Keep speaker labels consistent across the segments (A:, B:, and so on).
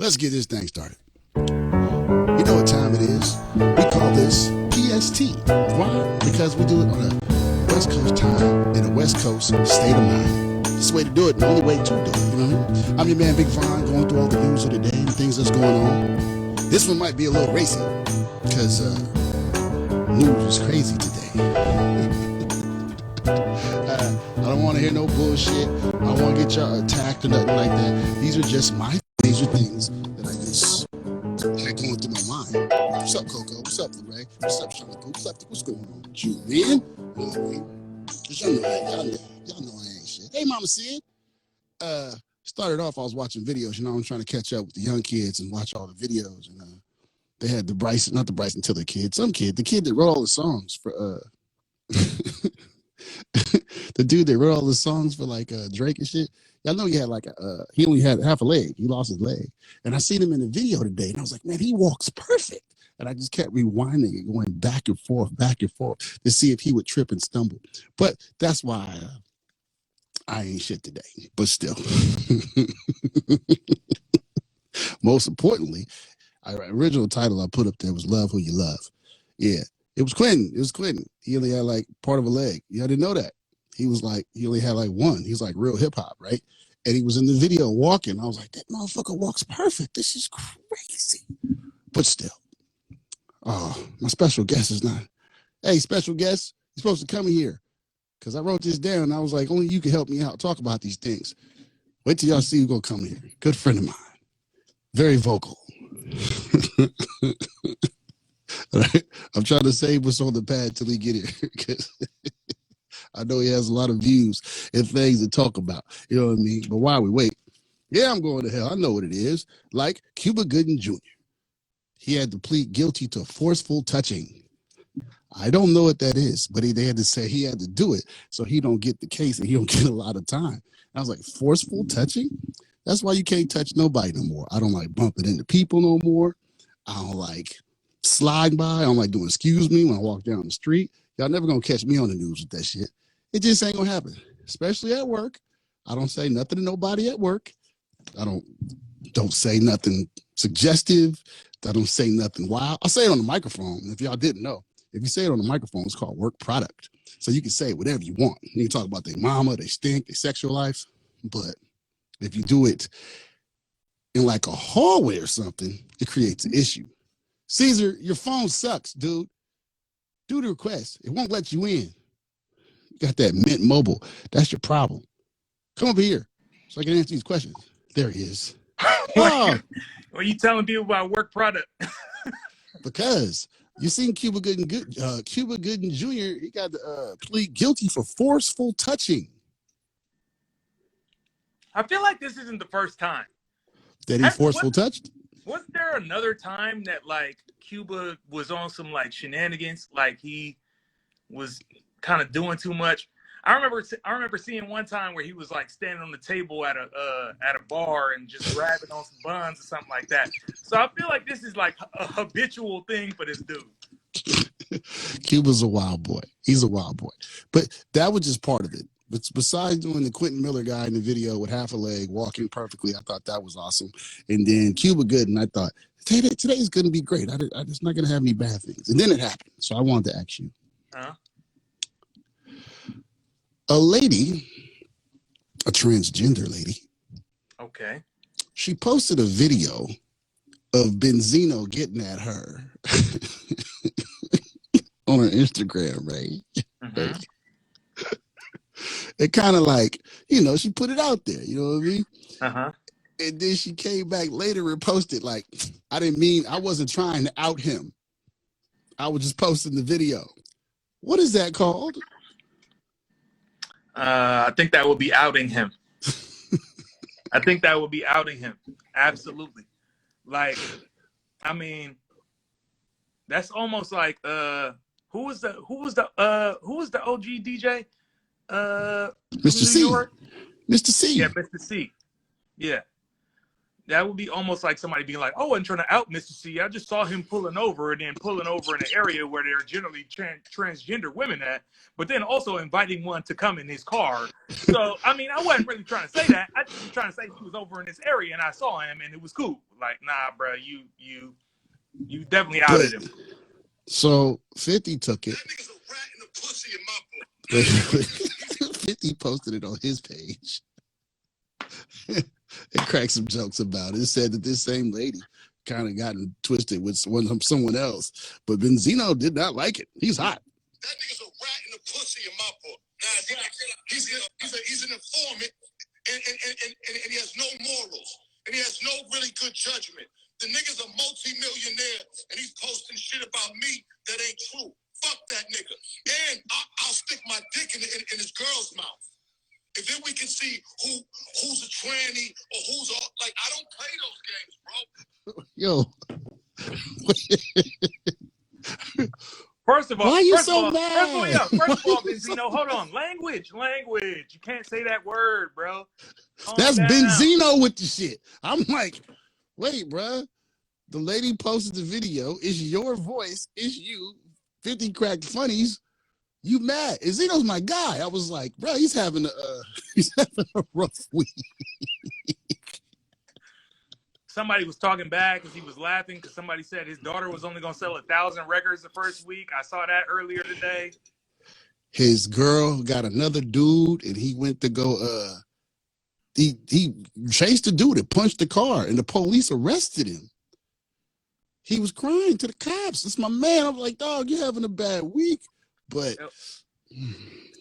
A: Let's get this thing started. You know what time it is. We call this P.S.T. Why? Because we do it on a West Coast time in a West Coast state of mind. It's the way to do it, the only way to do it. You know what I mean? I'm your man, Big Vaughn, going through all the news of the day and things that's going on. This one might be a little racy because news is crazy today. I don't want to hear no bullshit. I don't want to get y'all attacked or nothing like that. These are just my things are things that I just had going through my mind. What's up, Coco? What's up, Ray? What's up, Shanika? What's going on with you, man? You know what I mean? Y'all know I ain't shit. Hey, Mama Sid. Started off, I was watching videos. You know, I'm trying to catch up with the young kids and watch all the videos. And they had the Bryson, not the Bryson Tiller kid, the kid that wrote all the songs for the dude that wrote all the songs for like Drake and shit. Y'all know he had like he only had half a leg. He lost his leg. And I seen him in the video today, and I was like, man, he walks perfect. And I just kept rewinding it, going back and forth to see if he would trip and stumble. But that's why I ain't shit today. But still, most importantly, original title I put up there was "Love Who You Love." Yeah, it was Quentin. He only had like part of a leg. Yeah, I didn't know that. He only had like one. He's like real hip hop, right? And he was in the video walking. I was like, that motherfucker walks perfect. This is crazy. But still, my special guest is not. Hey, special guest, you're supposed to come here because I wrote this down. And I was like, only you can help me out. Talk about these things. Wait till y'all see who's gonna come here. Good friend of mine, very vocal. Right? I'm trying to save what's on the pad till he get here because I know he has a lot of views and things to talk about. You know what I mean? But while we wait, yeah, I'm going to hell. I know what it is. Like Cuba Gooding Jr. He had to plead guilty to forceful touching. I don't know what that is, but they had to say he had to do it so he don't get the case and he don't get a lot of time. And I was like, forceful touching? That's why you can't touch nobody no more. I don't like bumping into people no more. I don't like sliding by. I don't like doing excuse me when I walk down the street. Y'all never gonna catch me on the news with that shit. It just ain't gonna happen, especially at work. I don't say nothing to nobody at work. I don't say nothing suggestive. I don't say nothing wild. I say it on the microphone. If y'all didn't know, if you say it on the microphone, it's called work product. So you can say whatever you want. You can talk about their mama, their stink, their sexual life. But if you do it in like a hallway or something, it creates an issue. Caesar, your phone sucks, dude. Do the request. It won't let you in. You got that Mint Mobile. That's your problem. Come over here so I can answer these questions. There he is.
B: What are you telling people about work product?
A: Because you seen Cuba Gooding Jr. He got plead guilty for forceful touching.
B: I feel like this isn't the first time
A: that he forceful touched.
B: Was there another time that like Cuba was on some like shenanigans, like he was kind of doing too much? I remember seeing one time where he was like standing on the table at a bar and just grabbing on some buns or something like that. So I feel like this is like a habitual thing for this dude.
A: Cuba's a wild boy. He's a wild boy. But that was just part of it. But besides doing the Quentin Miller guy in the video with half a leg walking perfectly, I thought that was awesome. And then Cuba Gooding, I thought today is going to be great. I'm just not going to have any bad things. And then it happened. So I wanted to ask you. A lady, a transgender lady.
B: Okay.
A: She posted a video of Benzino getting at her on her Instagram, right? Mm-hmm. It kind of like, she put it out there, you know what I mean?
B: Uh-huh.
A: And then she came back later and posted like, I wasn't trying to out him. I was just posting the video. What is that called?
B: I think that would be outing him. Absolutely. Like, I mean, that's almost like who was the OG DJ?
A: Mr. C. Mr. C.
B: Yeah, Mr. C. Yeah. that would be almost like somebody being like, "Oh, I wasn't trying to out Mr. C. I just saw him pulling over and then pulling over in an area where there are generally transgender women at, but then also inviting one to come in his car." So, I mean, I wasn't really trying to say that. I just was trying to say he was over in this area and I saw him and it was cool. Like, nah, bro, you definitely outed him.
A: So 50 took it.
C: That nigga's a rat and a pussy in my book.
A: 50 posted it on his page. It cracked some jokes about it. It said that this same lady kind of gotten twisted with someone else, but Benzino did not like it. He's hot.
C: That nigga's a rat and a pussy in my book. Nah, he's an informant, and he has no morals, and he has no really good judgment. The nigga's a multi-millionaire, and he's posting shit about me that ain't true. Fuck that nigga. And I'll stick my dick in his girl's mouth. And then we can see who's a tranny or who's a, like, I don't play those
A: games, bro.
C: Yo.
B: First of all,
A: why are you so mad?
B: First of all, Benzino, hold on. Language. You can't say that word, bro.
A: That's Benzino with the shit. I'm like, wait, bro. The lady posted the video. It's your voice. It's you. 50 cracked funnies. You mad? Zeno's my guy. I was like, bro, he's having a rough week.
B: Somebody was talking bad because he was laughing because somebody said his daughter was only going to sell 1,000 records the first week. I saw that earlier today.
A: His girl got another dude, and he went to go. He chased the dude and punched the car, and the police arrested him. He was crying to the cops. It's my man. I'm like, dog, you're having a bad week. But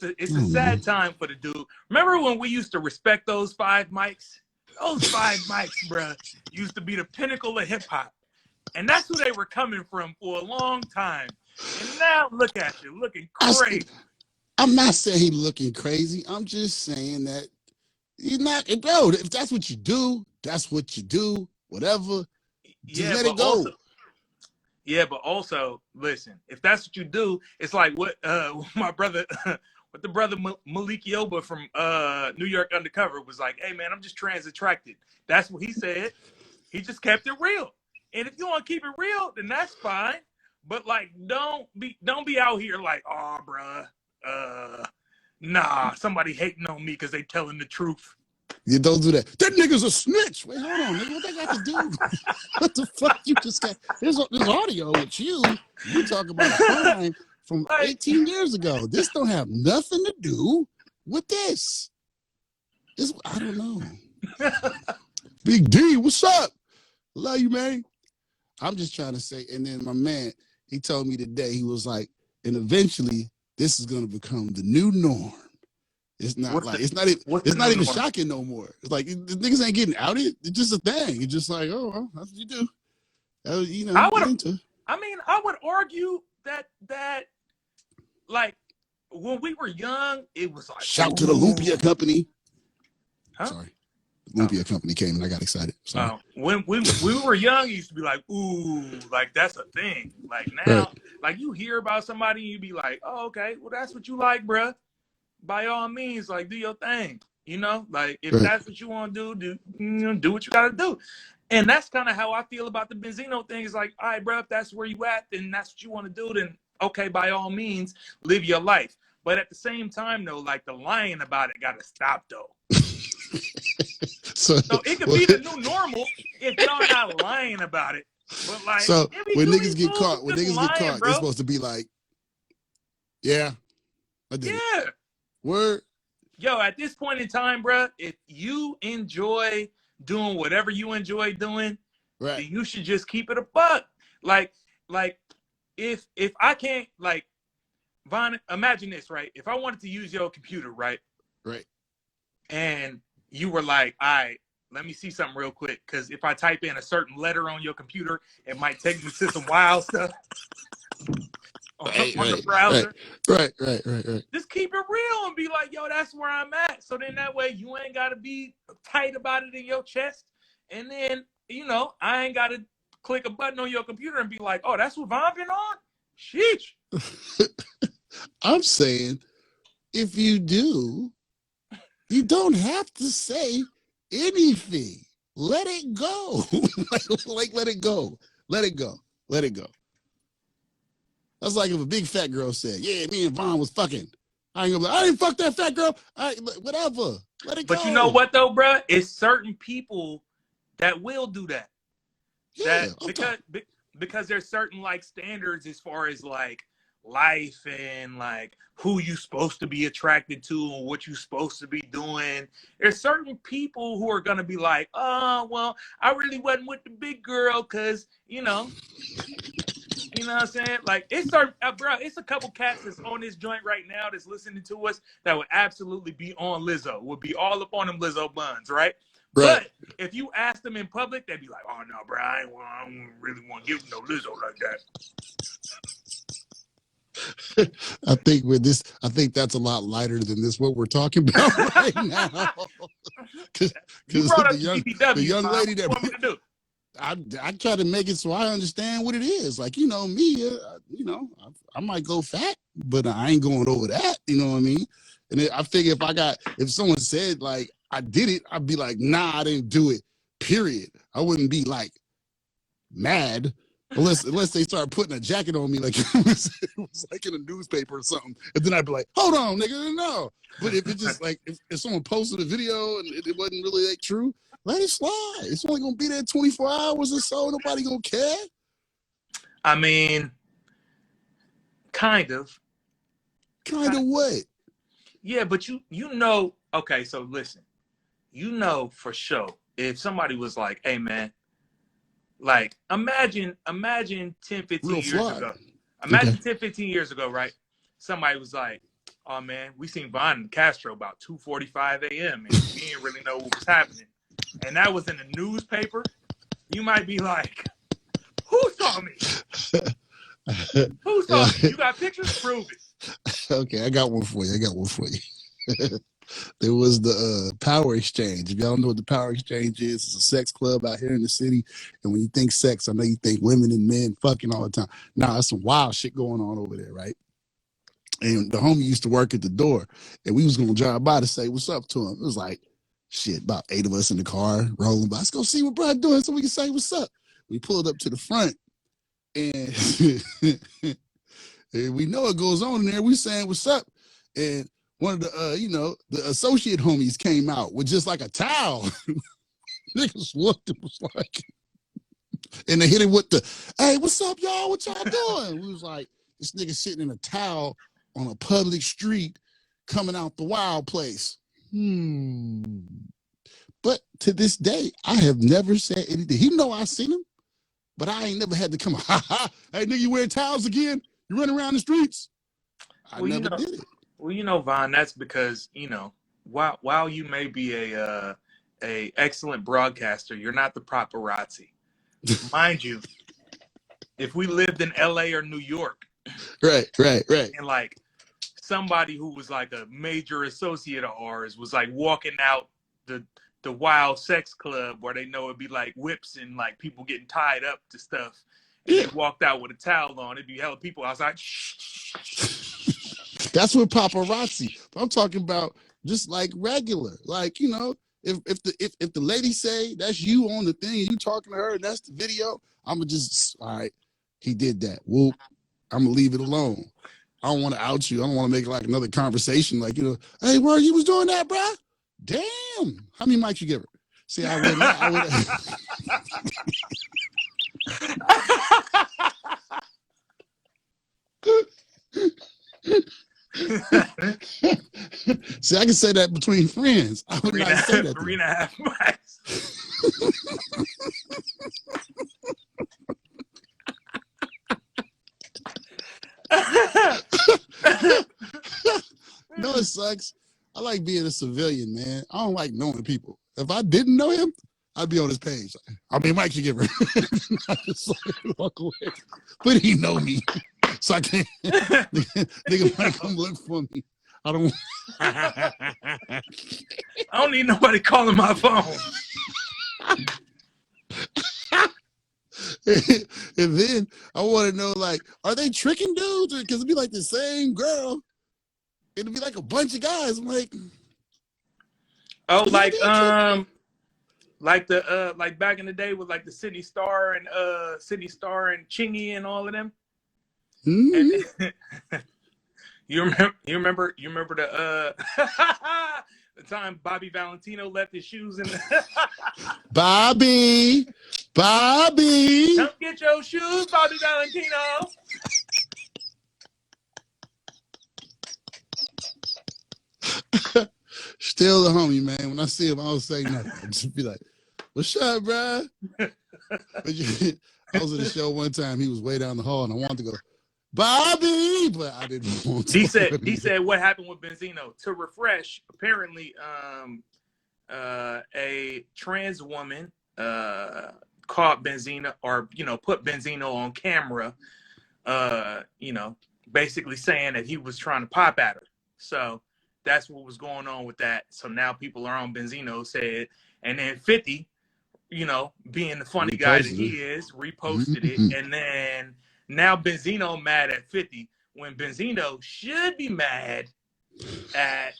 B: it's a sad time for the dude. Remember when we used to respect those 5 mics? Those 5 mics, bruh, used to be the pinnacle of hip hop. And that's who they were coming from for a long time. And now look at you, looking crazy.
A: I'm not saying he's looking crazy. I'm just saying that he's not, bro, if that's what you do, that's what you do. Whatever. Just let it go.
B: But also, listen, if that's what you do, it's like what my brother, what the brother Malik Yoba from New York Undercover was like, hey, man, I'm just trans attracted. That's what he said. He just kept it real. And if you want to keep it real, then that's fine. But, like, don't be out here like, oh, bruh, nah, somebody hating on me because they telling the truth.
A: You don't do that. That nigga's a snitch. Wait, hold on, nigga. What they got to do? What the fuck? You just got this audio with you. You talk about a crime from 18 years ago. This don't have nothing to do with this. I don't know. Big D, what's up? Love you, man. I'm just trying to say, and then my man, he told me today, he was like, and eventually this is gonna become the new norm. It's not it's not even shocking no more. It's like the niggas ain't getting outed. It's just a thing. It's just like, oh, well, that's what you do. You know,
B: I would argue that like when we were young, it was like
A: shout to the Lumpia Company. Huh? Sorry. Lumpia Company came and I got excited.
B: When we were young, it used to be like, ooh, like that's a thing. Like now, like you hear about somebody and you be like, oh, okay, well that's what you like, bruh. By all means, like do your thing. You know, like if that's what you want to do what you gotta do. And that's kind of how I feel about the Benzino thing. It's like, all right, bro, if that's where you at, then that's what you want to do, then okay, by all means, live your life. But at the same time, though, like the lying about it gotta stop though. So it could be the new normal if y'all not lying about it. But like,
A: so when niggas get caught, they're supposed to be like, yeah, I did it. Word.
B: Yo, at this point in time, bro, if you enjoy doing whatever you enjoy doing, then you should just keep it a buck. Like if I can't, like, Von, imagine this, right? If I wanted to use your computer, right?
A: Right.
B: And you were like, all right, let me see something real quick. Because if I type in a certain letter on your computer, it might take me to some wild stuff on the browser.
A: Right.
B: Just keep it real and be like, yo, that's where I'm at. So then that way you ain't got to be tight about it in your chest. And then, you know, I ain't got to click a button on your computer and be like, oh, that's what Von been on? Sheesh.
A: I'm saying if you do, you don't have to say anything. let it go. like let it go. Let it go. Let it go. That's like if a big fat girl said, yeah, me and Vaughn was fucking. I ain't gonna be like, I didn't fuck that fat girl. Whatever. Let it go.
B: But you know what though, bro? It's certain people that will do that.
A: Yeah,
B: Because there's certain like standards as far as like life and like who you supposed to be attracted to and what you supposed to be doing. There's certain people who are gonna be like, oh well, I really wasn't with the big girl because you know what I'm saying? Like it's bro, it's a couple cats that's on this joint right now that's listening to us that would absolutely be on Lizzo, would be all up on them Lizzo buns, right?
A: Right.
B: But if you ask them in public, they'd be like, "Oh no, bro, I don't really want to give no Lizzo like
A: that." I think that's a lot lighter than this. What we're talking about right now. Because the young lady that
B: what want me to do?
A: I try to make it so I understand what it is. Like, you know, me, I might go fat, but I ain't going over that. You know what I mean? And I figure if someone said like I did it, I'd be like, nah, I didn't do it. Period. I wouldn't be like mad unless they start putting a jacket on me like it was like in a newspaper or something. And then I'd be like, hold on, nigga, no. But if it's just like if someone posted a video and it wasn't really like true, let it slide. It's only gonna be there 24 hours or so. Nobody gonna care.
B: I mean, kind of.
A: Kind of what?
B: Yeah, but you know, okay, so listen. You know for sure if somebody was like, hey man, like imagine 10, 15
A: Real
B: years
A: fly.
B: ago. Imagine 10, 15 years ago, right? Somebody was like, oh man, we seen Vaughn and Castro about 2:45 a.m. and we didn't really know what was happening. And that was in the newspaper. You might be like, who saw me? Who saw me? You got pictures? Prove it.
A: Okay, I got one for you. There was the Power Exchange. If y'all know what the Power Exchange is, it's a sex club out here in the city. And when you think sex, I know you think women and men fucking all the time. Nah, there's some wild shit going on over there, right? And the homie used to work at the door, and we was gonna drive by to say what's up to him. It was like, shit, about 8 of us in the car rolling by. Let's go see what bro doing so we can say what's up. We pulled up to the front, and, and we know it goes on in there. We saying what's up, and one of the the associate homies came out with just like a towel. Niggas looked and was like, and they hit him with the, hey, what's up, y'all? What y'all doing? We was like, this nigga sitting in a towel on a public street coming out the wild place. But to this day, I have never said anything. He know I seen him, but I ain't never had to come, ha ha, hey, nigga, you wear towels again? You run around the streets? I never did it.
B: Well, you know, Vaughn, that's because, you know, while you may be a excellent broadcaster, you're not the paparazzi. Mind you, if we lived in LA or New York,
A: right,
B: and like somebody who was like a major associate of ours was like walking out the wild sex club where they know it'd be like whips and like people getting tied up to stuff, and they walked out with a towel on, it'd be hella people outside.
A: That's what paparazzi. I'm talking about just like regular, like, you know, if the lady say that's you on the thing and you talking to her and that's the video, I'ma just, all right, he did that. Whoop, I'm gonna leave it alone. I don't want to out you. I don't want to make like another conversation, like, you know, hey, where you was doing that, bro? Damn, how many mics you give her? See, I would. See, I can say that between friends. I would not say that.
B: 3.5 mics.
A: No, it sucks. I like being a civilian, man. I don't like knowing people. If I didn't know him, I'd be on his page. I mean, Mike should give her. I just like walk away. But he know me, so I can't. Nigga might come look for me. I don't.
B: I don't need nobody calling my phone.
A: And then I want to know, like, are they tricking dudes? Because it'd be like the same girl. It'd be like a bunch of guys. I'm like,
B: oh, like like the like back in the day with like the Sydney Star and Chingy and all of them.
A: Mm-hmm.
B: And you remember the the time Bobby Valentino left his shoes in the
A: Bobby.
B: Come get your shoes, Bobby Valentino.
A: Still the homie, man. When I see him, I don't say nothing. I just be like, "What's up, bro?" I was at a show one time. He was way down the hall, and I wanted to go, Bobby, but I didn't want to.
B: He said what happened with Benzino. To refresh, apparently, a trans woman caught Benzino, or put Benzino on camera, basically saying that he was trying to pop at her. So that's what was going on with that. So now people are on Benzino said, and then 50, being the funny guy that he is, reposted it, and then now Benzino mad at 50 when Benzino should be mad at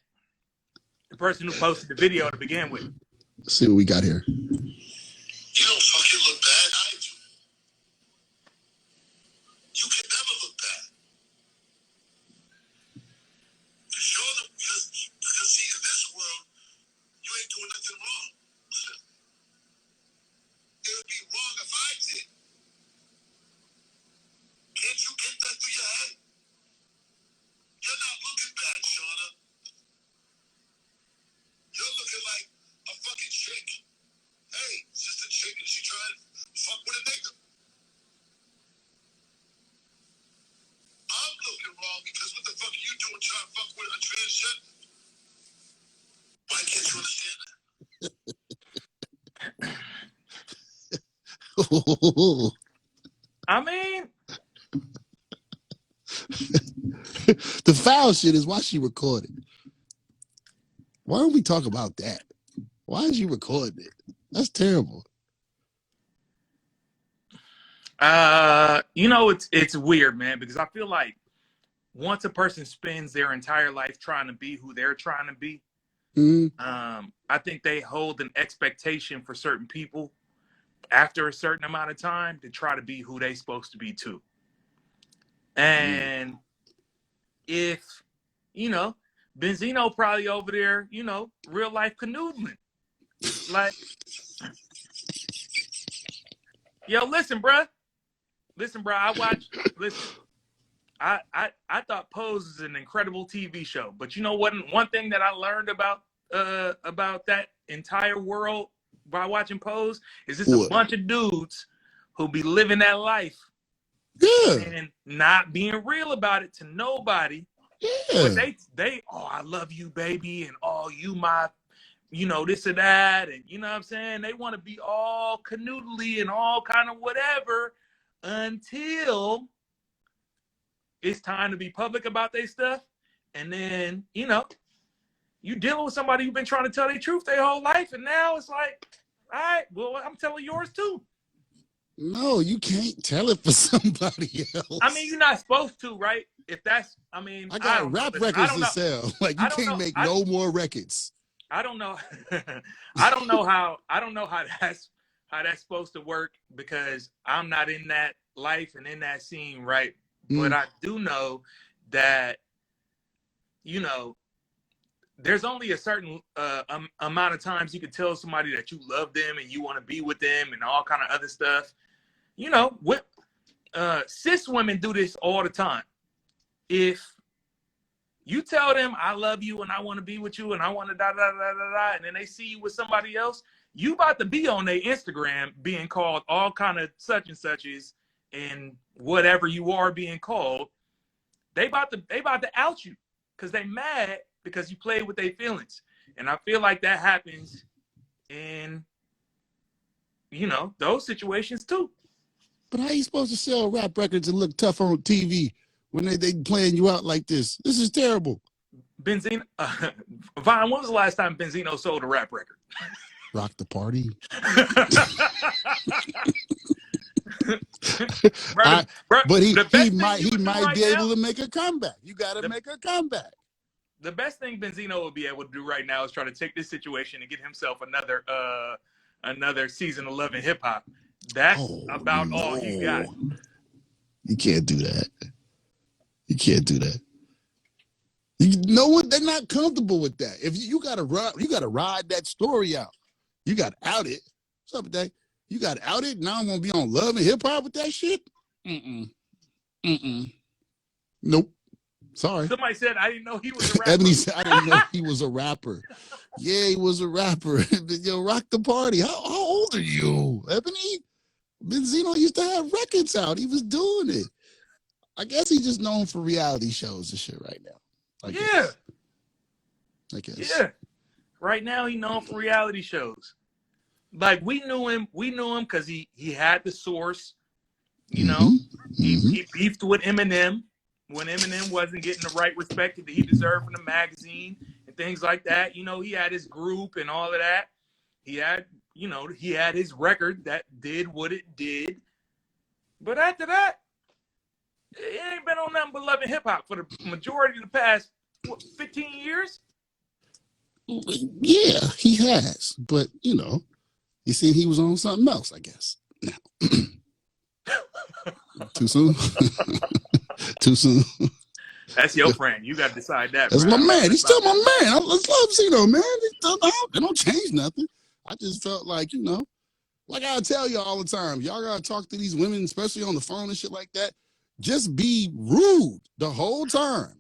B: the person who posted the video to begin with.
A: Let's see what we got here.
C: You don't fucking look bad, I do. You can never look bad. Because see, in this world, you ain't doing nothing wrong. It would be wrong if I did. Can't you get that through your head? You're not looking bad, Shauna. You're looking like a fucking chick. Hey, it's just a chick and she trying to fuck with a nigga. I'm looking wrong because what the fuck are you doing trying to fuck with a transgender? Why can't you understand that?
B: I mean,
A: the foul shit is why she recorded. Why don't we talk about that? Why is she recording it? That's terrible.
B: It's weird, man, because I feel like once a person spends their entire life trying to be who they're trying to be, I think they hold an expectation for certain people after a certain amount of time to try to be who they're supposed to be too. And if, Benzino probably over there, real life canoodling. Like, yo, listen, bruh, I thought Pose is an incredible TV show, but you know what? One thing that I learned about that entire world by watching Pose is it's a bunch of dudes who be living that life, and not being real about it to nobody. But they I love you, baby, and you my, this or that, and you know what I'm saying? They want to be all canoodly and all kind of whatever until it's time to be public about their stuff. And then, you dealing with somebody who's been trying to tell their truth their whole life, and now it's like, all right, well, I'm telling yours too.
A: No, you can't tell it for somebody else.
B: I mean, you're not supposed to, right? If that's, I
A: got rap records to sell. Like, you can't make no more records.
B: I don't know. I don't know how that's supposed to work, because I'm not in that life and in that scene, right? But I do know that, there's only a certain amount of times you can tell somebody that you love them and you want to be with them and all kind of other stuff. Cis women do this all the time. If you tell them I love you and I want to be with you and I want to da da da da da, and then they see you with somebody else, you about to be on their Instagram being called all kind of such and suches and whatever you are being called. They about to out you because they mad because you played with their feelings. And I feel like that happens in, those situations too.
A: But how you supposed to sell rap records and look tough on TV when they playing you out like this? This is terrible.
B: Benzino, Vaughn, when was the last time Benzino sold a rap record?
A: Rock the Party. But he might be able to make a comeback. You got to make a comeback.
B: The best thing Benzino will be able to do right now is try to take this situation and get himself another season 11 hip hop. That's about all he got.
A: You can't do that. You can't do that. You know what? They're not comfortable with that. If you gotta ride that story out. You got to out it. What's up with that? You got to out it. Now I'm gonna be on Love and Hip Hop with that shit. Nope. Sorry.
B: Somebody said I didn't know he was a rapper.
A: Ebony said I didn't know he was a rapper. Yeah, he was a rapper. Yo, rock the party. How old are you, Ebony? Benzino used to have records out. He was doing it. I guess he's just known for reality shows and shit right now. I guess.
B: Yeah. Right now, he's known for reality shows. Like we knew him because he had the source. You know, he beefed with Eminem when Eminem wasn't getting the right respect that he deserved from the magazine and things like that. You know, he had his group and all of that. He had his record that did what it did. But after that, it ain't been on nothing but Love and Hip Hop for the majority of the past 15 years.
A: Yeah, he has. But you see, he was on something else, I guess. Too soon? Too soon?
B: That's your friend. You got to decide that.
A: That's my man. He's still my man. Let's love Zeno, man. They don't change nothing. I just felt like, like I tell you all the time, y'all got to talk to these women, especially on the phone and shit like that. Just be rude the whole time.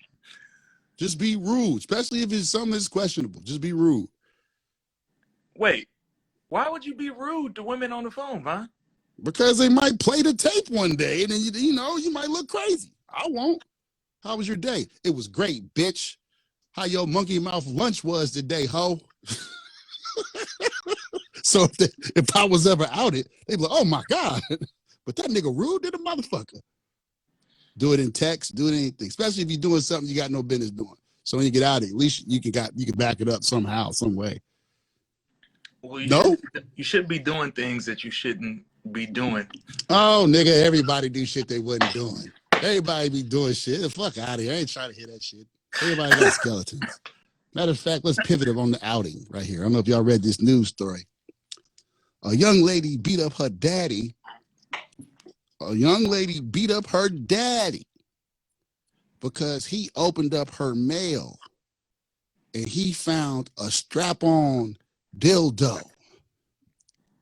A: Just be rude, especially if it's something that's questionable. Just be rude.
B: Wait, why would you be rude to women on the phone, Von?
A: Because they might play the tape one day, and then you might look crazy. I won't. How was your day? It was great, bitch. How your monkey mouth lunch was today, ho? So if I was ever outed, they'd be like, oh my God. But that nigga rude to the motherfucker. Do it in text, do it in anything, especially if you're doing something you got no business doing. So when you get out, at least you can back it up somehow, some way.
B: Well, you should be doing things that you shouldn't be doing.
A: Oh, nigga, everybody do shit they wasn't doing. Everybody be doing shit. The fuck out of here. I ain't trying to hear that shit. Everybody got skeletons. Matter of fact, let's pivot on the outing right here. I don't know if y'all read this news story. A young lady beat up her daddy. Because he opened up her mail and he found a strap-on dildo.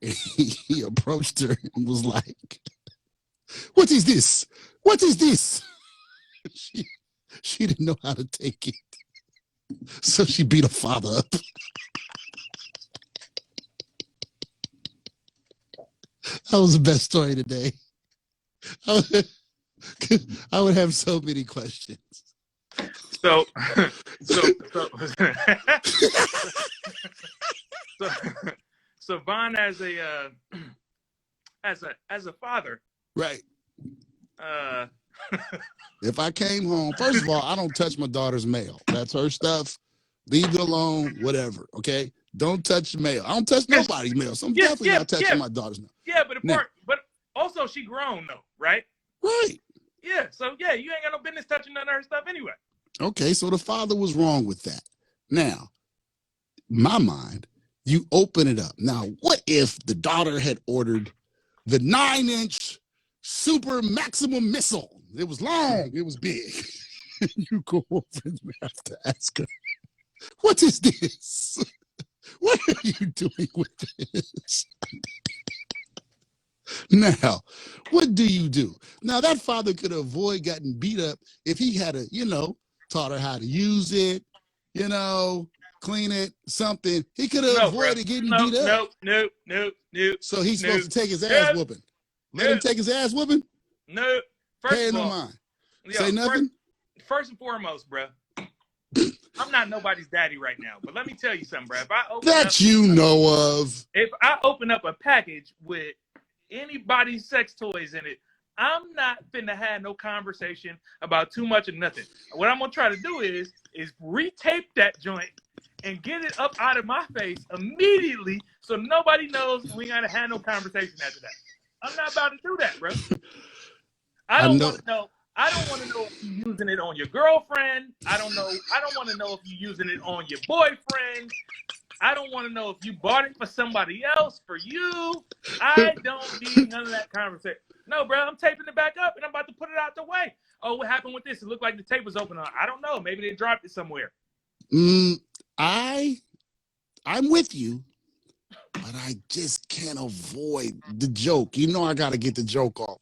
A: And he approached her and was like, what is this? What is this? She didn't know how to take it. So she beat her father up. That was the best story today. I would have so many questions.
B: So Von as a father,
A: right? If I came home, first of all, I don't touch my daughter's mail. That's her stuff. Leave it alone. Whatever. Okay. Don't touch mail. I don't touch nobody's mail. So I'm definitely not touching my daughter's mail.
B: Yeah, but also she grown though, right?
A: Right.
B: Yeah. So yeah, you ain't got no business touching none of her stuff anyway.
A: Okay, so the father was wrong with that. Now, my mind, you open it up. Now, what if the daughter had ordered the 9-inch super maximum missile? It was long, it was big. You go over and you have to ask her, what is this? What are you doing with this? Now, what do you do? Now, that father could avoid getting beat up if he had taught her how to use it, clean it, something. He could have avoided getting beat up.
B: No.
A: So he's supposed to take his ass whooping. Let him take his ass whooping?
B: No. First of all,
A: mind. Say nothing?
B: First and foremost, bro, I'm not nobody's daddy right now. But let me tell you something, bro. If I open up a package with anybody's sex toys in it, I'm not finna have no conversation about too much of nothing. What I'm gonna try to do is retape that joint and get it up out of my face immediately so nobody knows we gotta have no conversation after that. I'm not about to do that, bro. I don't want to know if you're using it on your girlfriend. I don't want to know if you're using it on your boyfriend. I don't want to know if you bought it for somebody else, for you. I don't need none of that conversation. No, bro, I'm taping it back up and I'm about to put it out the way. Oh, what happened with this? It looked like the tape was open. I don't know. Maybe they dropped it somewhere.
A: I'm with you, but I just can't avoid the joke. You know, I got to get the joke off.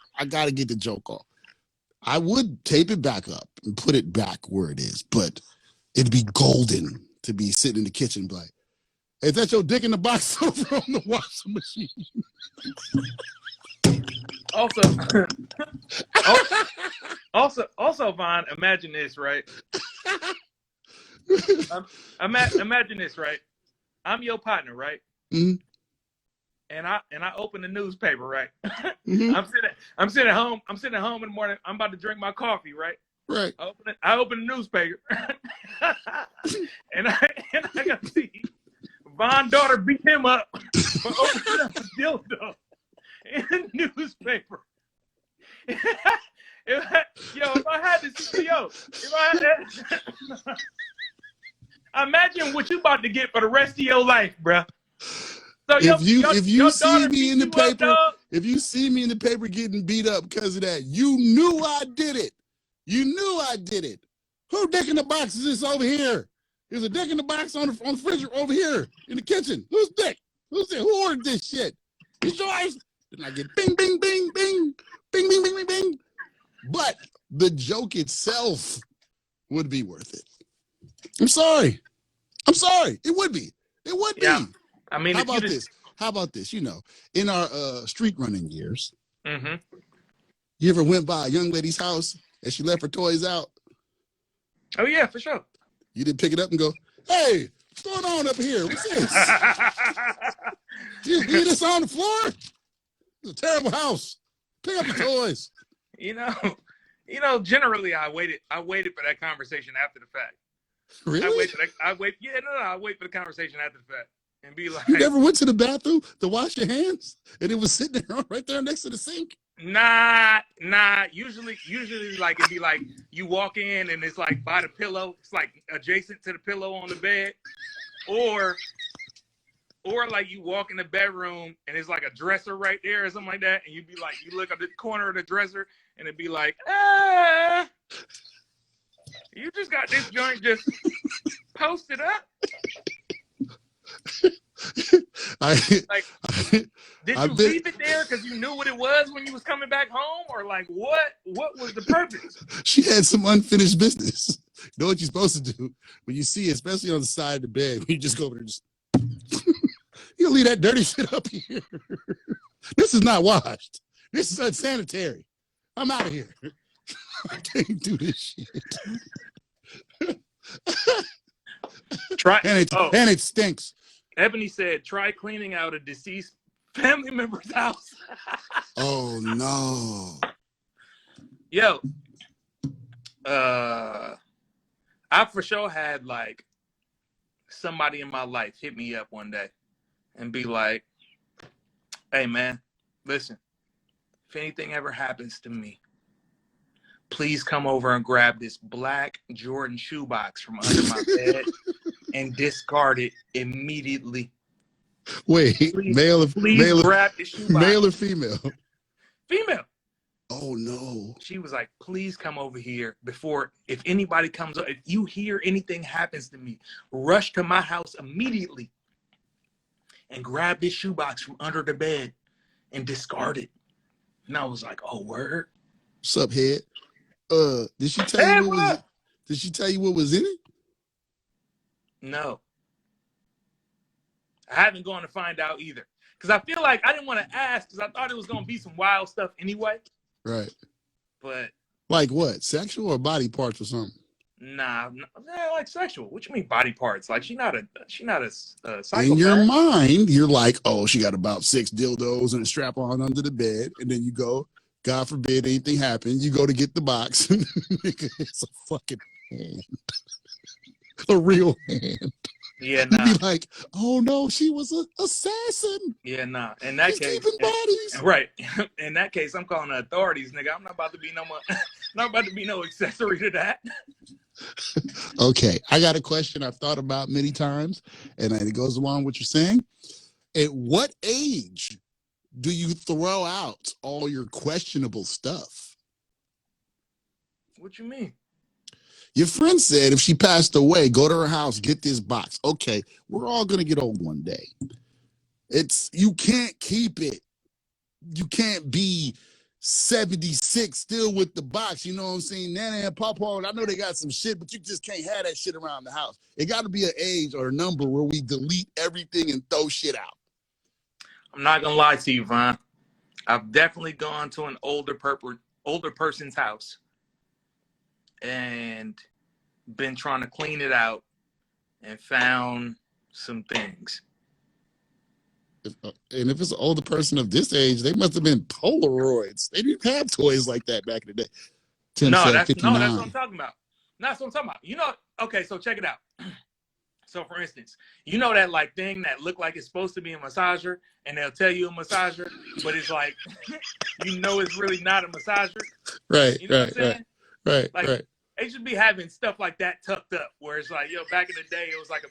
A: I would tape it back up and put it back where it is, but it'd be golden to be sitting in the kitchen like, is that your dick in the box over on the washing machine?
B: Also, Vaughn, imagine this, right? Imagine this, right? I'm your partner, right?
A: Mm-hmm.
B: And I open the newspaper, right?
A: Mm-hmm.
B: I'm sitting at home in the morning. I'm about to drink my coffee, right?
A: Right.
B: I open the newspaper, and I got to see Von's daughter beat him up for opening up a dildo in the newspaper. If I had this, imagine what you about to get for the rest of your life, bruh. So
A: if you see me in the paper, if you see me in the paper getting beat up because of that, you knew I did it. Who dick in the box is this over here? There's a dick in the box on the fridge over here in the kitchen. Who's dick? Who's it? Who ordered this shit? It's yours. Then I get bing, bing, bing, bing, bing, bing, bing, bing, bing. But the joke itself would be worth it. I'm sorry. It would be.
B: Yeah. I mean,
A: How about this? You know, in our street running years,
B: mm-hmm.
A: You ever went by a young lady's house and she left her toys out?
B: Oh yeah, for sure.
A: You didn't pick it up and go, "Hey, what's going on up here? What's this? You leave this on the floor? It's a terrible house. Pick up the toys."
B: You know. Generally, I waited for that conversation after the fact.
A: Really?
B: I wait for the conversation after the fact and be like,
A: you never went to the bathroom to wash your hands and it was sitting there right there next to the sink?
B: Nah. Usually, like it'd be like you walk in and it's like by the pillow. It's like adjacent to the pillow on the bed, or like you walk in the bedroom and it's like a dresser right there or something like that, and you'd be like, you look at the corner of the dresser and it'd be like, you just got this joint just posted up. Did you leave it there because you knew what it was when you was coming back home, or like what was the purpose?
A: She had some unfinished business. You know what you're supposed to do when you see it, especially on the side of the bed, when you just go over there and just you leave that dirty shit up here. This is not washed. This is unsanitary. I'm out of here. I can't do this shit. And it stinks.
B: Ebony said, try cleaning out a deceased family member's house.
A: Oh, no.
B: Yo, I for sure had like somebody in my life hit me up one day and be like, hey, man, listen, if anything ever happens to me, please come over and grab this black Jordan shoebox from under my bed and discard it immediately.
A: Wait,
B: please grab the shoebox.
A: Male or female?
B: Female.
A: Oh, no.
B: She was like, please come over here before, if anybody comes up, if you hear anything happens to me, rush to my house immediately and grab this shoebox from under the bed and discard it. And I was like, oh, word?
A: What's up, head? Did she tell you what was in it?
B: No. I haven't gone to find out either. Because I feel like I didn't want to ask because I thought it was going to be some wild stuff anyway.
A: Right.
B: But.
A: Like what? Sexual or body parts or something?
B: Nah, like sexual. What you mean body parts? Like she not a psychopath.
A: In your mind, you're like, oh, she got about 6 dildos and a strap on under the bed. And then you go, God forbid anything happens, you go to get the box. It's a fucking hand. A real hand.
B: Yeah, nah.
A: You'd be like, oh no, she was an assassin.
B: Yeah, nah. In that case,
A: keeping bodies.
B: Right. In that case, I'm calling the authorities, nigga. I'm not about to be no accessory to that.
A: Okay, I got a question I've thought about many times, and it goes along with what you're saying. At what age do you throw out all your questionable stuff?
B: What you mean?
A: Your friend said if she passed away, go to her house, get this box. Okay, we're all gonna get old one day. It's you can't keep it. You can't be 76 still with the box. You know what I'm saying? Nana and Papa, I know they got some shit, but you just can't have that shit around the house. It got to be an age or a number where we delete everything and throw shit out.
B: I'm not gonna lie to you, Von. I've definitely gone to an older person's house and been trying to clean it out and found some things.
A: And if it's an older person of this age, they must have been Polaroids. They didn't have toys like that back in the day. Tim
B: No,
A: said
B: that's
A: 59.
B: what I'm talking about. That's what I'm talking about. You know, okay, so check it out. So for instance, you know that like thing that look like it's supposed to be a massager and they'll tell you a massager, but it's like you know it's really not a massager.
A: Right,
B: You know what I'm
A: right,
B: saying?
A: right,
B: Like
A: right.
B: they should be having stuff like that tucked up where it's like, yo, back in the day it was like a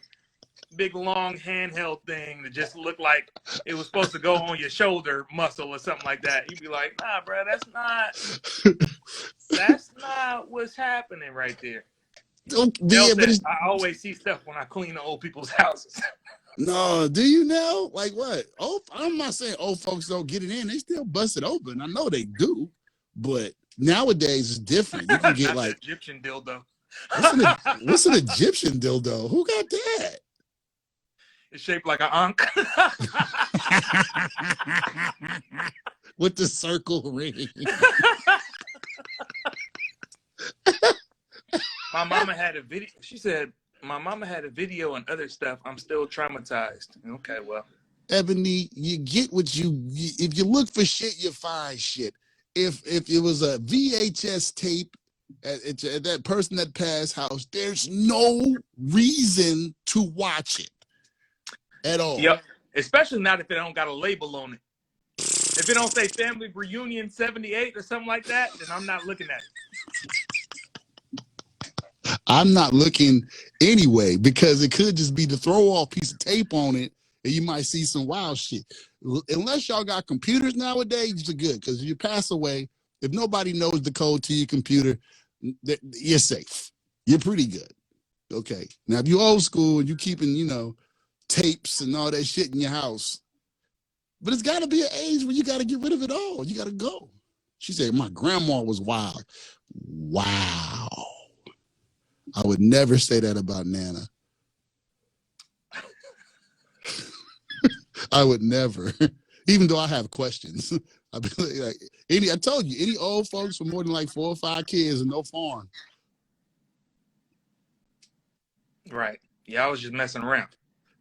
B: big long handheld thing that just looked like it was supposed to go on your shoulder muscle or something like that. You'd be like, nah, bro, that's not what's happening right there.
A: Yeah, but
B: I always see stuff when I clean the old people's houses.
A: no, do you know? Like what? Oh, I'm not saying old folks don't get it in. They still bust it open. I know they do, but nowadays it's different. You can get
B: Not
A: like
B: the Egyptian dildo.
A: what's an Egyptian dildo? Who got that?
B: It's shaped like an ankh.
A: With the circle ring.
B: My mama had a video. She said, my mama had a video and other stuff. I'm still traumatized. Okay, well.
A: Ebony, you get what if you look for shit, you find shit. If it was a VHS tape at that person that passed house, there's no reason to watch it at all.
B: Yep. Especially not if it don't got a label on it. If it don't say Family Reunion 78 or something like that, then I'm not looking at it.
A: I'm not looking anyway because it could just be the throw off piece of tape on it and you might see some wild shit. Unless y'all got computers nowadays, you're good because if you pass away, if nobody knows the code to your computer, you're safe. You're pretty good. Okay. Now, if you're old school and you keeping, tapes and all that shit in your house, but it's got to be an age where you got to get rid of it all. You got to go. She said, my grandma was wild. Wow. I would never say that about Nana. I would never, even though I have questions. I told you, any old folks with more than like 4 or 5 kids and no farm.
B: Right. Yeah, I was just messing around.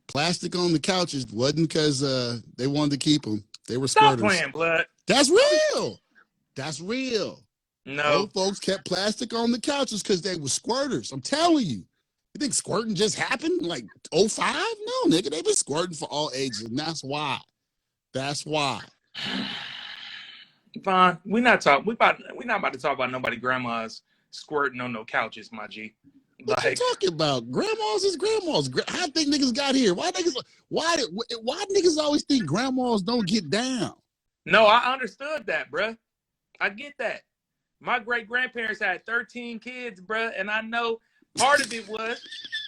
A: Plastic on the couches wasn't because they wanted to keep them. They were
B: Stop
A: squirters.
B: Playing, blood.
A: That's real. That's real.
B: No.
A: Old folks kept plastic on the couches because they were squirters. I'm telling you. You think squirting just happened like 05? No, nigga. They've been squirting for all ages. And that's why. That's why.
B: Vaughn, we're not about to talk about nobody grandmas squirting on no couches, my G.
A: What you talking about? Grandmas is grandmas. How think niggas got here? Why niggas always think grandmas don't get down?
B: No, I understood that, bruh. I get that. My great-grandparents had 13 kids, bruh, and I know part of it was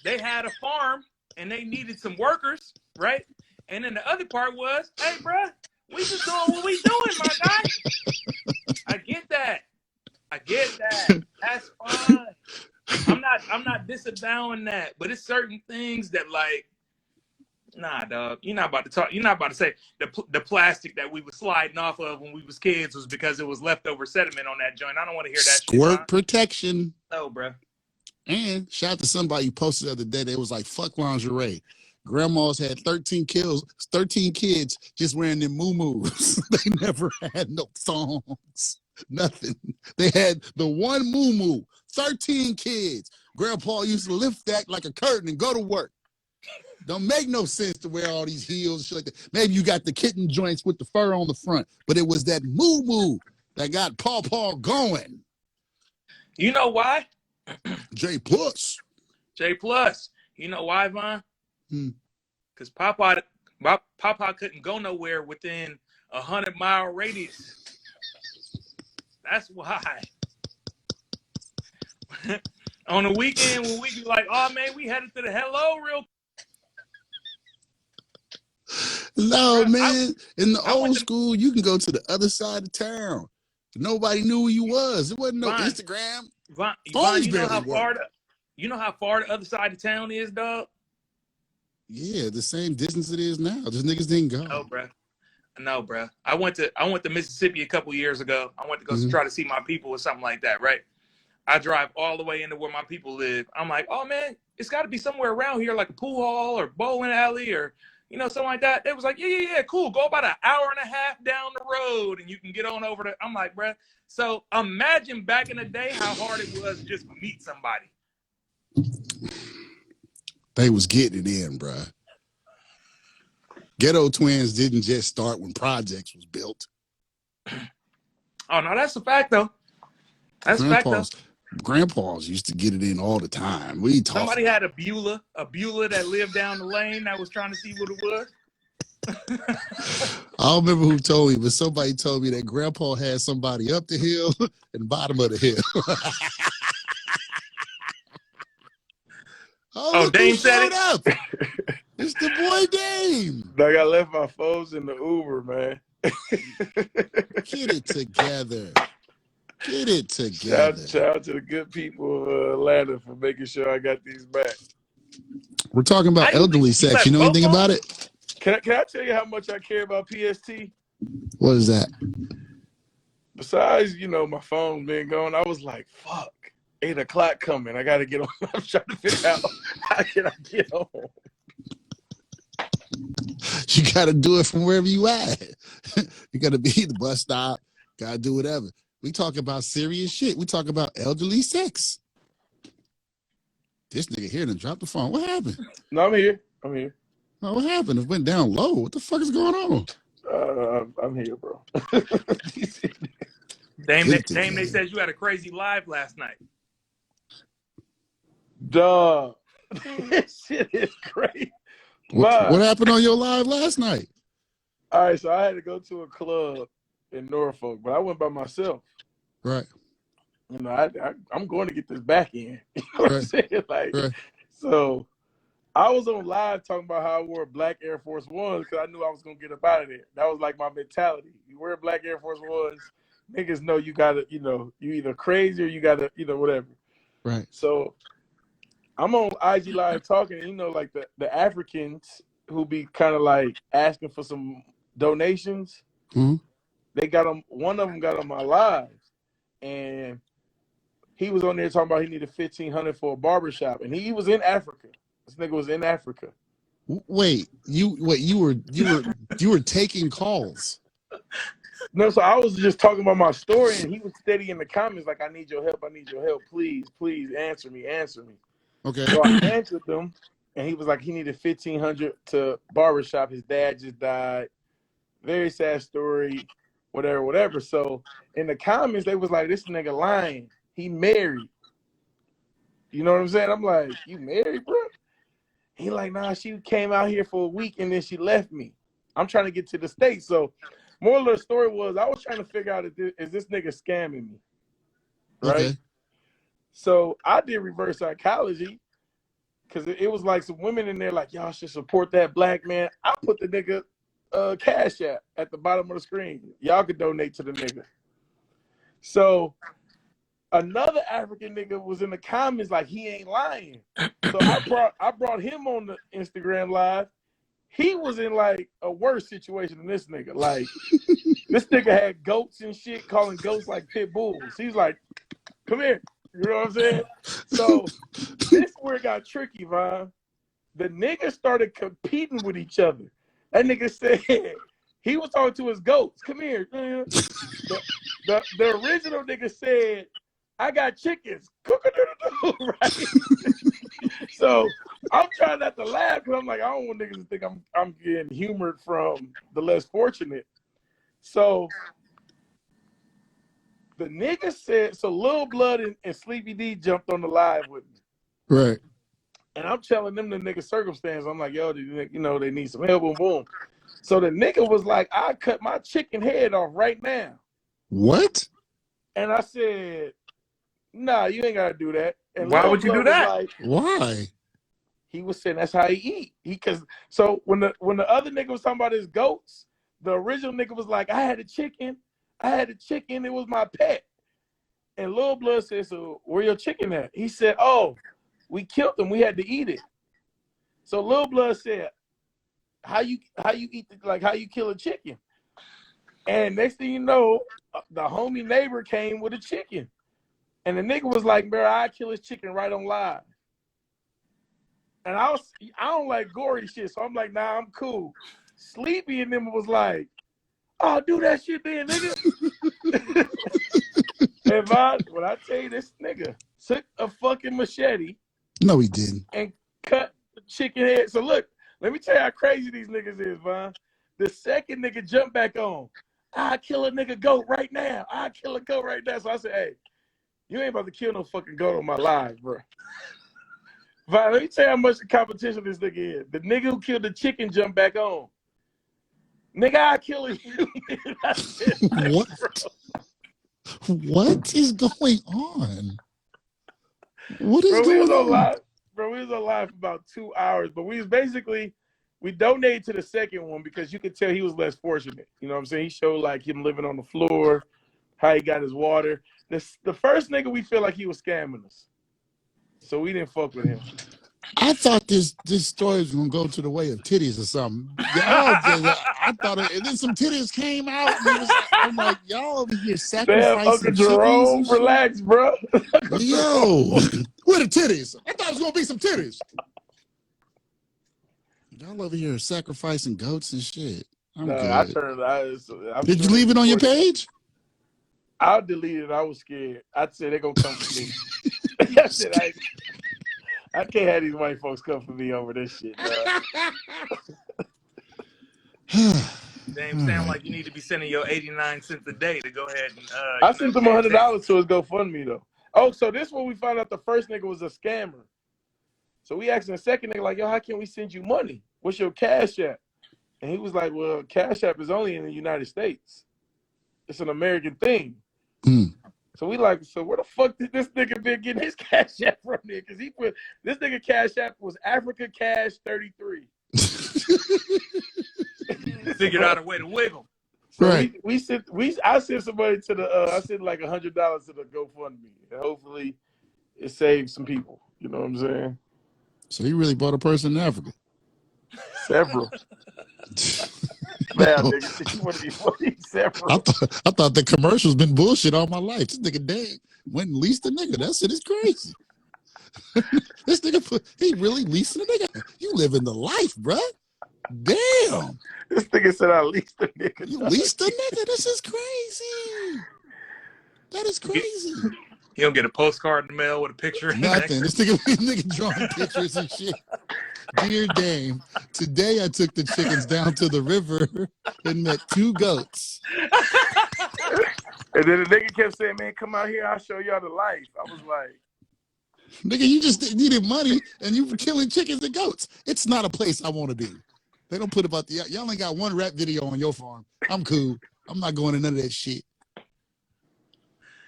B: they had a farm and they needed some workers, right? And then the other part was, hey, bruh, we just doing what we doing, my guy. I get that. That's fine. I'm not disavowing that, but it's certain things that like, nah, dog. You're not about to say the plastic that we were sliding off of when we was kids was because it was leftover sediment on that joint. I don't want to hear that
A: Squirt
B: shit.
A: protection.
B: No, bro.
A: And shout out to somebody who posted the other day. They was like, fuck lingerie. Grandmas had 13 kids just wearing their moo-moos. They never had no thongs. Nothing. They had the one moo-moo. 13 kids. Grandpa used to lift that like a curtain and go to work. Don't make no sense to wear all these heels and shit like that. Maybe you got the kitten joints with the fur on the front, but it was that moo-moo that got Paw going.
B: You know why?
A: J plus.
B: J plus. You know why, Von?
A: Hmm.
B: Because Papa couldn't go nowhere within 100-mile radius. That's why. On the weekend, when we be like, oh man, we headed to the Hello real.
A: No, man. In the
B: I went
A: old
B: to
A: school, you can go to the other side of town. Nobody knew who you was. There wasn't no
B: Von.
A: Instagram.
B: Von,
A: Phones
B: you know
A: barely
B: how far
A: worked.
B: the other side of town is, dog?
A: Yeah, the same distance it is now. Just niggas didn't go.
B: No, bro. I went to Mississippi a couple years ago. I went to go try to see my people or something like that, right? I drive all the way into where my people live. I'm like, oh man, it's got to be somewhere around here, like a pool hall or bowling alley or something like that. It was like, yeah, cool. Go about an hour and a half down the road, and you can get on over to. I'm like, bro. So imagine back in the day how hard it was just to meet somebody.
A: They was getting it in, bro. Ghetto Twins didn't just start when Projects was built.
B: Oh no, that's a fact though. That's a fact though.
A: Grandpas used to get it in all the time.
B: Somebody had a Beulah that lived down the lane that was trying to see what it was.
A: I don't remember who told me, but somebody told me that Grandpa had somebody up the hill and bottom of the hill.
B: Oh, Dame said it.
A: Up. It's the boy Dame.
C: I got left my phones in the Uber, man.
A: Get it together. Get it together.
C: Shout out to the good people of Atlanta for making sure I got these back.
A: We're talking about elderly sex. You know anything about it?
C: Can I tell you how much I care about P.S.T?
A: What is that?
C: Besides, my phone being gone, I was like, fuck, 8 o'clock coming. I got to get on. I'm trying to figure out how can I get on.
A: You got to do it from wherever you at. You got to be at the bus stop. Got to do whatever. We talk about serious shit. We talk about elderly sex. This nigga here done dropped the phone. What happened?
C: No, I'm here.
A: Oh, what happened? It went down low. What the fuck is going on?
C: I'm here, bro.
B: Dame, they said you had a crazy live last night.
C: Duh. This shit is crazy.
A: What happened on your live last night?
C: All right, so I had to go to a club in Norfolk, but I went by myself.
A: Right.
C: I'm going to get this back in. You know what I'm saying? Right. So I was on live talking about how I wore black Air Force Ones because I knew I was going to get up out of there. That was like my mentality. You wear black Air Force Ones, niggas know you got to, you either crazy or you got to, whatever.
A: Right.
C: So I'm on IG Live talking, like the Africans who be kind of like asking for some donations.
A: Mm-hmm.
C: They got them. One of them got on my live, and he was on there talking about he needed $1,500 for a barbershop, and he was in Africa. This nigga was in Africa.
A: Wait, you were taking calls.
C: No, so I was just talking about my story, and he was steady in the comments like, "I need your help. Please answer me."
A: Okay.
C: So I answered them, and he was like, he needed $1,500 to barbershop. His dad just died. Very sad story. Whatever. So in the comments, they was like, this nigga lying. He married. You know what I'm saying? I'm like, you married, bro? He like, nah, she came out here for a week and then she left me. I'm trying to get to the States. So moral of the story was I was trying to figure out, is this nigga scamming me? Right? Okay. So I did reverse psychology because it was like some women in there like, y'all should support that black man. I put the nigga Cash App at the bottom of the screen. Y'all could donate to the nigga. So another African nigga was in the comments like he ain't lying. So I brought him on the Instagram live. He was in like a worse situation than this nigga. Like this nigga had goats and shit, calling goats like pit bulls. He's like, come here. You know what I'm saying? So this is where it got tricky, Vaughn. The niggas started competing with each other. That nigga said he was talking to his goats. Come here. The original nigga said, I got chickens. Cook-a-doodle-doo, right? So I'm trying not to laugh because I'm like, I don't want niggas to think I'm getting humored from the less fortunate. So The nigga said, so Lil Blood and Sleepy D jumped on the live with me.
A: Right.
C: And I'm telling them the nigga circumstance. I'm like, yo, you know, they need some help, boom, boom. So the nigga was like, I cut my chicken head off right now.
A: What?
C: And I said, nah, you ain't got to do that. And
B: Why
C: Lil
B: would you
C: Blood
B: do
C: was
B: that?
C: like,
A: why?
C: He was saying that's how he eat. So when the other nigga was talking about his goats, the original nigga was like, I had a chicken. It was my pet. And Lil Blood said, so where your chicken at? He said, oh, we killed him. We had to eat it. So Lil Blood said, how you eat how you kill a chicken? And next thing you know, the homie neighbor came with a chicken. And the nigga was like, bro, I kill his chicken right on live. And I don't like gory shit, so I'm like, nah, I'm cool. Sleepy and them was like, oh, do that shit then, nigga. And when I tell you this nigga took a fucking machete.
A: No, he didn't.
C: And cut the chicken head. So look, let me tell you how crazy these niggas is, Von. The second nigga jumped back on. I kill a nigga goat right now. So I said, hey, you ain't about to kill no fucking goat on my live, bro. Von, let me tell you how much the competition this nigga is. The nigga who killed the chicken jumped back on. Nigga, I kill you. I said,
A: what? What is going on? What is going on?
C: Bro, we was on live for about 2 hours, but we donated to the second one because you could tell he was less fortunate. You know what I'm saying? He showed like him living on the floor, how he got his water. The first nigga, we feel like he was scamming us. So we didn't fuck with him.
A: I thought this story was gonna go to the way of titties or something. I thought and then some titties came out. And I'm like, y'all over here sacrificing
C: Uncle Jerome, relax, bro.
A: Yo, where the titties? I thought it was gonna be some titties. Y'all over here sacrificing goats and shit. I'm good. Did you leave it on your page?
C: I'll delete it. I was scared. I said they're gonna come for me. I said I can't have these white folks come for me over this shit.
B: Damn, sound like you need to be sending your 89 cents a day to go ahead and.
C: I sent them $100 to his GoFundMe though. Oh, so this one we found out the first nigga was a scammer. So we asked the second nigga like, yo, how can we send you money? What's your Cash App? And he was like, well, Cash App is only in the United States. It's an American thing.
A: Mm.
C: So we like, so where the fuck did this nigga been getting his Cash App from there? Because he put this nigga Cash App was Africa Cash 33.
B: Figured out a way to wiggle.
C: So right. I sent somebody to the I sent like $100 to the GoFundMe. And hopefully it saves some people. You know what I'm saying?
A: So he really bought a person in Africa.
C: Several. Man, nigga, you want to be funny? Several.
A: I thought the commercial's been bullshit all my life. This nigga dead went and leased a nigga. That shit is crazy. This nigga he really leased a nigga. You living the life, bruh. Damn.
C: This nigga said I leased a nigga.
A: You leased a nigga? This is crazy. That is crazy.
B: You don't get a postcard in the mail with a picture.
A: Nothing. This nigga drawing pictures and shit. Dear Dame, today I took the chickens down to the river and met 2 goats.
C: And then the nigga kept saying, man, come out here, I'll show y'all the life. I was like,
A: nigga, you just needed money and you were killing chickens and goats. It's not a place I want to be. They don't put about y'all ain't got one rap video on your farm. I'm cool. I'm not going to none of that shit.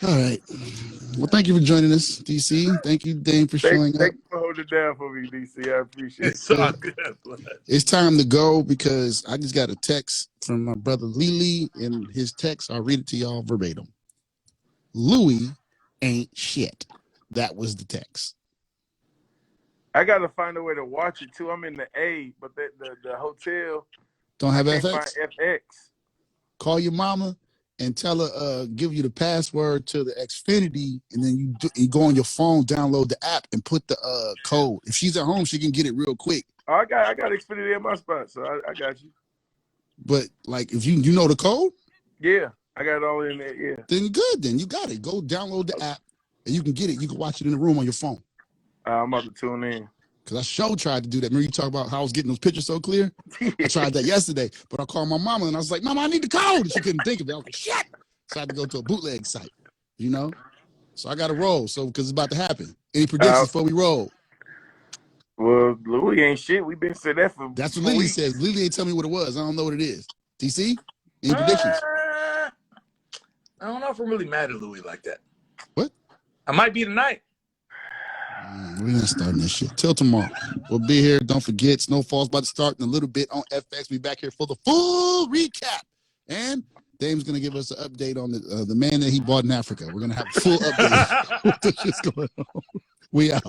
A: All right. Well, thank you for joining us, DC. Thank you, Dame, for showing up.
C: Thank you for holding it down for me, DC. I appreciate it.
B: It's all good.
A: It's time to go because I just got a text from my brother Lily, and his text, I'll read it to y'all verbatim. Louis ain't shit. That was the text.
C: I got to find a way to watch it, too. I'm in the A, but the hotel
A: don't have
C: FX.
A: FX?
C: FX. Call
A: your mama and tell her, give you the password to the Xfinity, and then you go on your phone, download the app, and put the code. If she's at home, she can get it real quick.
C: Oh, I got Xfinity at my spot, so I got you.
A: But like, if you know the code,
C: yeah, I got it all in there. Yeah,
A: then good. Then you got it. Go download the app, and you can get it. You can watch it in the room on your phone.
C: I'm about to tune in.
A: Because I tried to do that. Remember you talk about how I was getting those pictures so clear? I tried that yesterday, but I called my mama and I was like, Mama, I need the code. And she couldn't think of it. I was like, shit. So I had to go to a bootleg site. You know, so I got to roll. So because it's about to happen. Any predictions before we roll?
C: Well, Louis ain't shit. We've been saying that for
A: That's what
C: 4
A: Lily
C: weeks.
A: says. Lily ain't tell me what it was. I don't know what it is. TC, any predictions?
B: I don't know if I'm really mad at Louis like that.
A: What?
B: I might be tonight.
A: We're not starting that shit till tomorrow. We'll be here. Don't forget, Snowfall's about to start in a little bit on FX. Be back here for the full recap. And Dame's gonna give us an update on the man that he bought in Africa. We're gonna have a full update. What the shit's going on? We out.